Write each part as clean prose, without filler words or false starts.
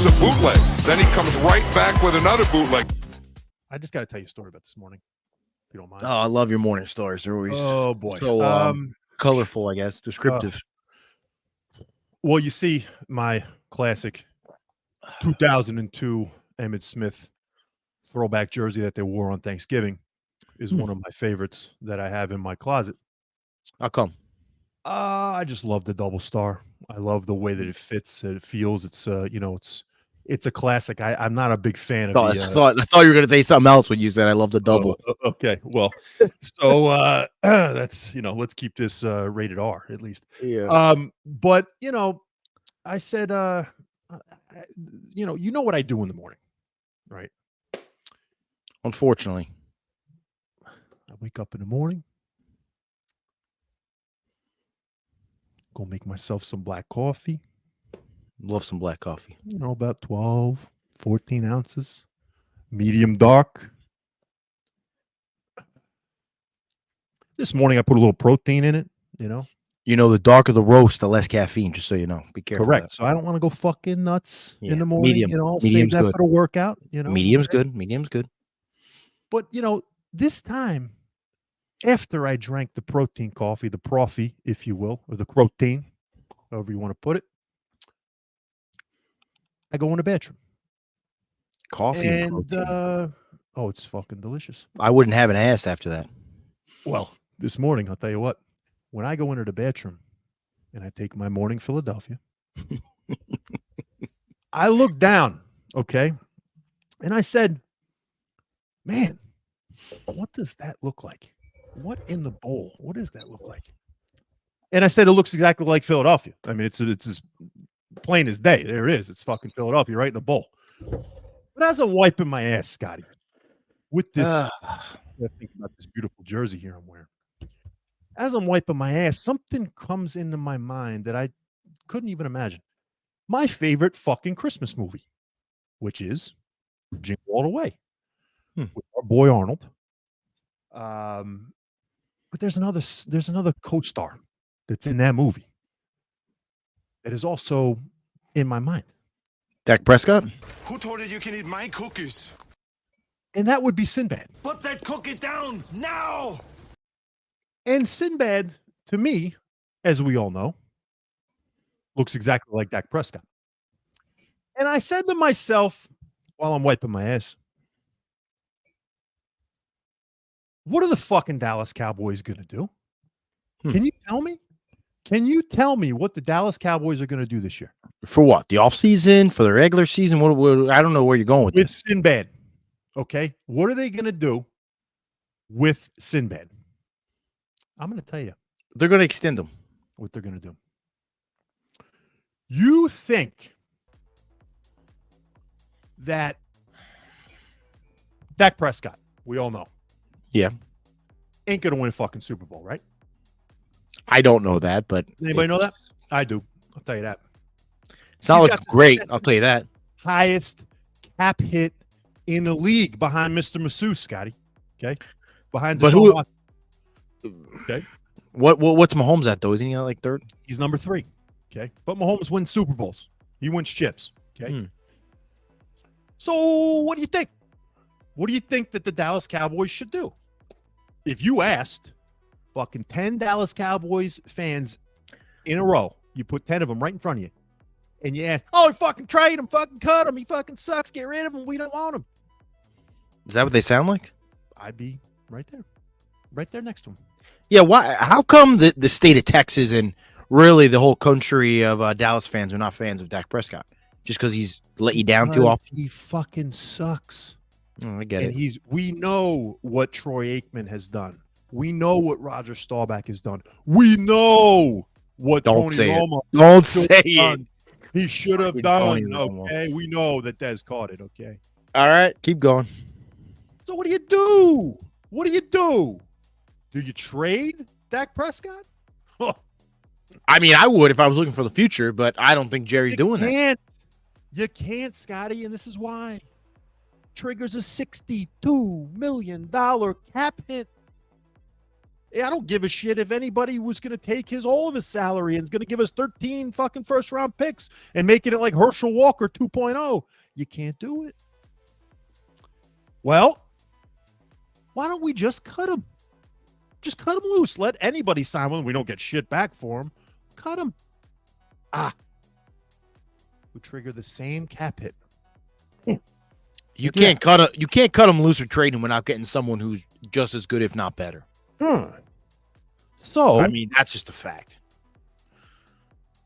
was a bootleg. Then he comes right back with another bootleg. I just got to tell you a story about this morning, if you don't mind. Oh, I love your morning stories. They're always so colorful, I guess, descriptive. Well, you see, my classic 2002 Emmitt Smith throwback jersey that they wore on Thanksgiving is one of my favorites that I have in my closet. How come? I just love the double star. I love the way that it fits. It feels. It's it's a classic. I'm not a big fan of I thought you were gonna say something else when you said I love the double. Okay, well, so that's let's keep this rated R at least. Yeah. But I said you know what I do in the morning, right? Unfortunately, I wake up in the morning, go make myself some black coffee. Love some black coffee. About 12, 14 ounces, medium dark. This morning I put a little protein in it, The darker the roast, the less caffeine, just so you know. Be careful. Correct. So I don't want to go fucking nuts in the morning. Medium. Save that for the workout. Medium's good. Medium's good. But this time, after I drank the protein coffee, the profi, if you will, or the protein, however you want to put it, I go in the bathroom. Coffee and protein. It's fucking delicious. I wouldn't have an ass after that. Well, this morning, I'll tell you what, when I go into the bathroom and I take my morning Philadelphia, I look down, okay, and I said, man, what does that look like? What in the bowl? What does that look like? And I said, it looks exactly like Philadelphia. I mean, it's as plain as day. There it is. It's fucking Philadelphia right in the bowl. But as I'm wiping my ass, Scotty, with this, I think about this beautiful jersey here I'm wearing. As I'm wiping my ass, something comes into my mind that I couldn't even imagine. My favorite fucking Christmas movie, which is Jingle All the Way with our boy Arnold. But there's another co-star that's in that movie that is also in my mind. Dak Prescott? Who told you you can eat my cookies? And that would be Sinbad. Put that cookie down now! And Sinbad, to me, as we all know, looks exactly like Dak Prescott. And I said to myself while I'm wiping my ass, what are the fucking Dallas Cowboys going to do? Can you tell me? Can you tell me what the Dallas Cowboys are going to do this year? For what? The offseason? For the regular season? What I don't know where you're going with this. Sinbad. Okay. What are they going to do with Sinbad? I'm going to tell you. They're going to extend them. What they're going to do. You think that Dak Prescott, we all know. Yeah. Ain't going to win a fucking Super Bowl, right? I don't know that, but... Does anybody know that? I do. I'll tell you that. It's not like great, I'll tell you that. Highest cap hit in the league behind Mr. Masseuse, Scotty. Okay? Behind Deshaun Watson. Okay? What's Mahomes at, though? Isn't he like third? He's number 3. Okay? But Mahomes wins Super Bowls. He wins chips. Okay? So what do you think? What do you think that the Dallas Cowboys should do? If you asked fucking 10 Dallas Cowboys fans in a row, you put 10 of them right in front of you, and you ask, oh, fucking trade him, fucking cut him, he fucking sucks, get rid of him, we don't want him. Is that what they sound like? I'd be right there next to him. Yeah, why? How come the state of Texas and really the whole country of Dallas fans are not fans of Dak Prescott? Just because he's let you down too often? He fucking sucks. Oh, I get it. We know what Troy Aikman has done. We know what Roger Staubach has done. We know what Tony Romo Don't say it. He should have done. Okay, we know that Des caught it. Okay. All right, keep going. So what do you do? What do you do? Do you trade Dak Prescott? I mean, I would if I was looking for the future, but I don't think Jerry's doing that. You can't, Scotty, and this is why. Triggers a $62 million cap hit. I don't give a shit if anybody was going to take all of his salary and is going to give us 13 fucking first round picks and making it like Herschel Walker 2.0. You can't do it. Well, why don't we just cut him? Just cut him loose. Let anybody sign one. We don't get shit back for him. Cut him. We trigger the same cap hit. You can't cut him loose or trade him without getting someone who's just as good, if not better. So, I mean, that's just a fact.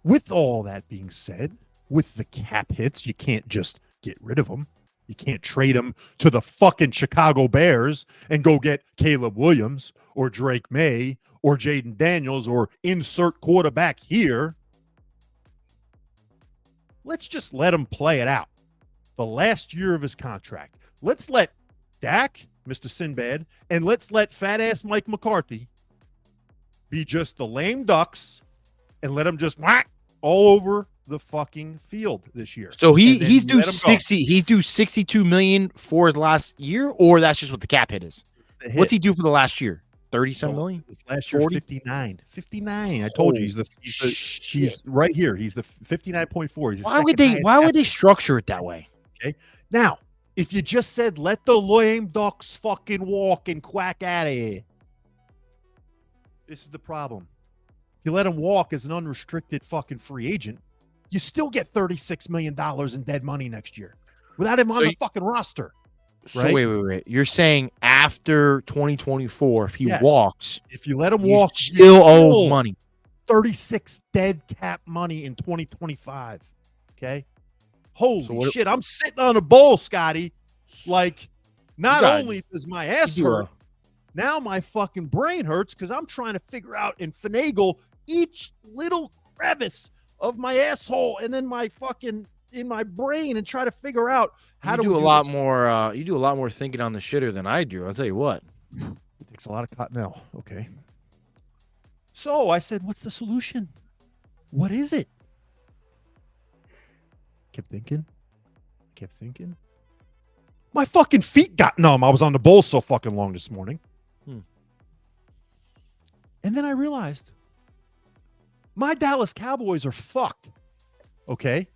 With all that being said, with the cap hits, you can't just get rid of them. You can't trade them to the fucking Chicago Bears and go get Caleb Williams or Drake May or Jaden Daniels or insert quarterback here. Let's just let him play it out. The last year of his contract. Let's let Dak, Mr. Sinbad, and let's let fat-ass Mike McCarthy be just the lame ducks and let him just whack all over the fucking field this year. So he's due 60. He's due 62 million for his last year, or that's just what the cap hit is. What's he due for the last year? 30-some million? Last year, 59. 59. I told you he's right here. He's the 59.4. Why would they structure it that way? Okay. Now, if you just said let the lame ducks fucking walk and quack out of here, this is the problem. You let him walk as an unrestricted fucking free agent, you still get $36 million in dead money next year without him on the fucking roster. So right? wait. You're saying after 2024, if he walks, if you let him walk, you still owe money. 36 dead cap money in 2025. Okay. Holy shit. I'm sitting on a bowl, Scotty. Like, not only does my ass hurt, now my fucking brain hurts because I'm trying to figure out and finagle each little crevice of my asshole and then my fucking in my brain and try to figure out how to do a lot more. You do a lot more thinking on the shitter than I do. I'll tell you what. It takes a lot of Cottonelle. Okay. So I said, what's the solution? What is it? Kept thinking. My fucking feet got numb. I was on the bowl so fucking long this morning. And then I realized my Dallas Cowboys are fucked. Okay.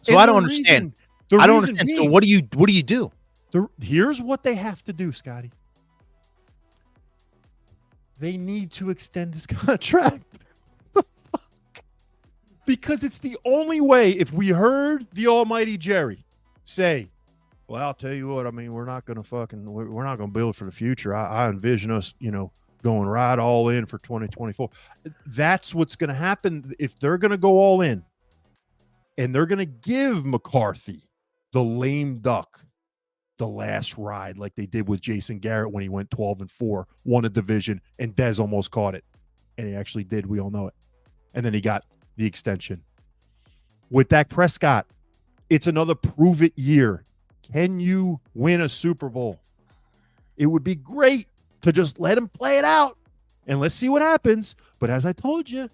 So I don't understand. I don't understand. So what do you do? Here's what they have to do, Scotty. They need to extend his contract. Because it's the only way. If we heard the almighty Jerry say, well, I'll tell you what, I mean, we're not going to build for the future. I envision us, going right all in for 2024. That's what's going to happen if they're going to go all in. And they're going to give McCarthy the lame duck the last ride like they did with Jason Garrett when he went 12-4, won a division, and Dez almost caught it. And he actually did. We all know it. And then he got the extension. With Dak Prescott, it's another prove-it year. Can you win a Super Bowl? It would be great to just let him play it out, and let's see what happens. But as I told you,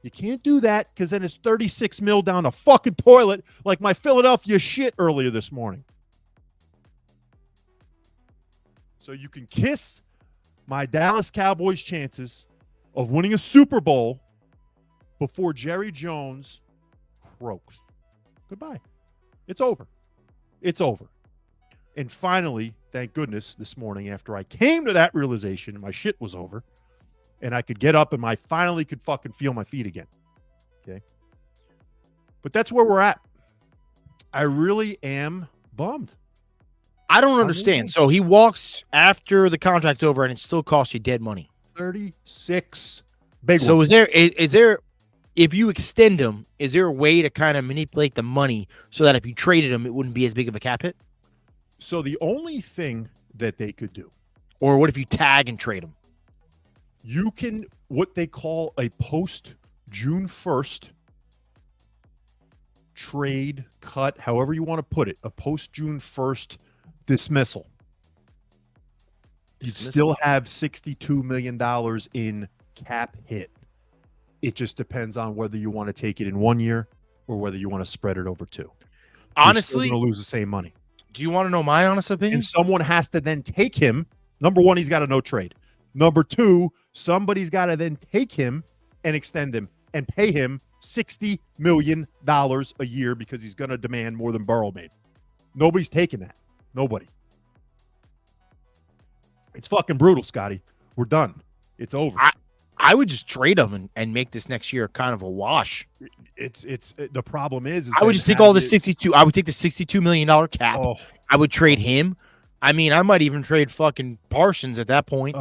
you can't do that because then it's 36 mil down the fucking toilet like my Philadelphia shit earlier this morning. So you can kiss my Dallas Cowboys chances of winning a Super Bowl before Jerry Jones croaks. Goodbye. It's over. It's over. And finally, thank goodness, this morning after I came to that realization, my shit was over. And I could get up and I finally could fucking feel my feet again. Okay. But that's where we're at. I really am bummed. I don't understand. So he walks after the contract's over and it still costs you dead money. 36 big So ones. is there, if you extend him, is there a way to kind of manipulate the money so that if you traded him, it wouldn't be as big of a cap hit? So the only thing that they could do. Or what if you tag and trade him? You can, what they call a post June 1st trade, cut, however you want to put it, a post June 1st dismissal. You still have $62 million in cap hit. It just depends on whether you want to take it in 1 year or whether you want to spread it over two. Honestly, you're going to lose the same money. Do you want to know my honest opinion? And someone has to then take him. Number one, he's got a no trade. Number two, somebody's got to then take him and extend him and pay him $60 million a year because he's going to demand more than Burrow made. Nobody's taking that. Nobody. It's fucking brutal, Scotty. We're done. It's over. I would just trade him and make this next year kind of a wash. It's the problem is I would just take all the 62. I would take the $62 million cap. Oh. I would trade him. I mean, I might even trade fucking Parsons at that point.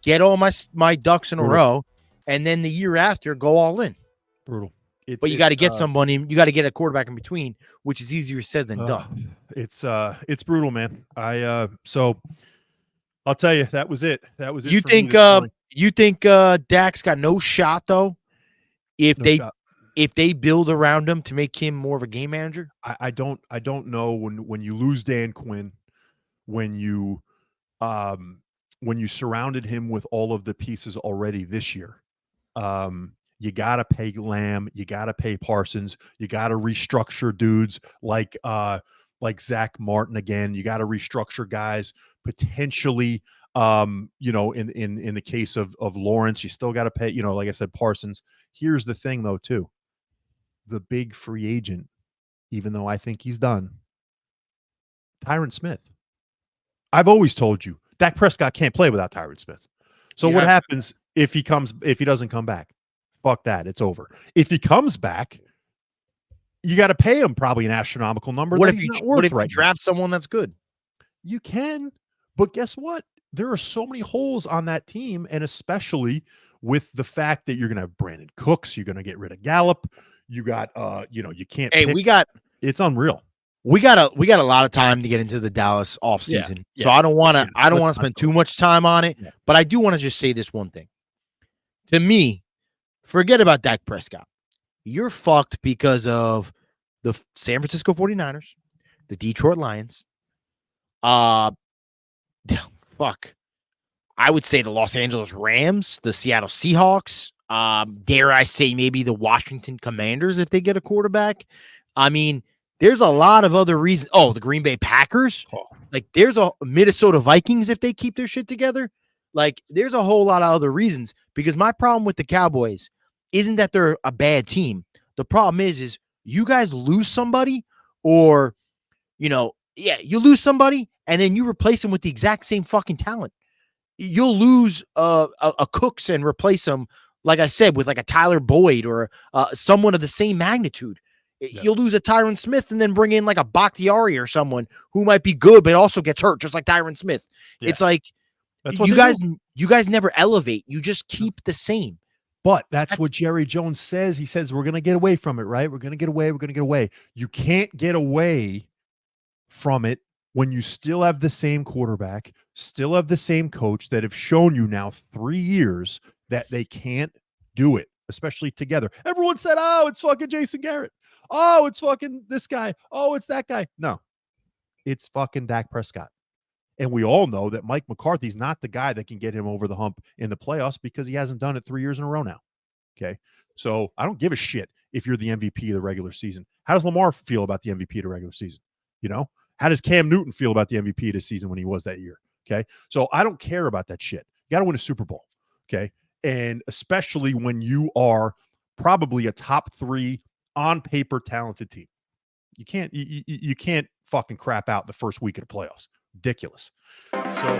Get all my ducks in a row, and then the year after, go all in. Brutal. But you got to get somebody. You got to get a quarterback in between, which is easier said than done. It's brutal, man. So I'll tell you, that was it. That was it. You think Dak's got no shot though? If they build around him to make him more of a game manager? I don't know when you lose Dan Quinn, when you surrounded him with all of the pieces already this year. You got to pay Lamb, you got to pay Parsons, you got to restructure dudes like Zach Martin again. You got to restructure guys potentially. In the case of Lawrence, you still got to pay, like I said, Parsons. Here's the thing though, too. The big free agent, even though I think he's done, Tyron Smith. I've always told you, Dak Prescott can't play without Tyron Smith. So what happens if he doesn't come back? Fuck that. It's over. If he comes back, you got to pay him probably an astronomical number. What if you draft someone that's good? You can, but guess what? There are so many holes on that team, and especially with the fact that you're going to have Brandon Cooks, you're going to get rid of Gallup. You got, you can't. Hey, it's unreal. We got a lot of time to get into the Dallas offseason. So I don't want to spend too much time on it, but I do want to just say this one thing. To me, forget about Dak Prescott. You're fucked because of the San Francisco 49ers, the Detroit Lions, I would say the Los Angeles Rams, the Seattle Seahawks, dare I say maybe the Washington Commanders if they get a quarterback. I mean, there's a lot of other reasons. Oh, the Green Bay Packers. Like, there's a Minnesota Vikings if they keep their shit together. Like, there's a whole lot of other reasons, because my problem with the Cowboys isn't that they're a bad team. The problem is you guys lose somebody, or, you lose somebody and then you replace them with the exact same fucking talent. You'll lose a Cooks and replace them, like I said, with like a Tyler Boyd or someone of the same magnitude. Yeah. You'll lose a Tyron Smith and then bring in like a Bakhtiari or someone who might be good but also gets hurt, just like Tyron Smith. Yeah. It's like you guys never elevate. You just keep the same. But that's what Jerry Jones says. He says we're going to get away from it, right? We're going to get away. We're going to get away. You can't get away from it when you still have the same quarterback, still have the same coach that have shown you now 3 years that they can't do it, especially together. Everyone said, oh, it's fucking Jason Garrett. Oh, it's fucking this guy. Oh, it's that guy. No, it's fucking Dak Prescott. And we all know that Mike McCarthy's not the guy that can get him over the hump in the playoffs because he hasn't done it 3 years in a row now. Okay. So I don't give a shit if you're the MVP of the regular season. How does Lamar feel about the MVP of the regular season? How does Cam Newton feel about the MVP of the season when he was that year? Okay. So I don't care about that shit. You got to win a Super Bowl. Okay. And especially when you are probably a top 3 on paper talented team. You can't fucking crap out the first week of the playoffs. Ridiculous. So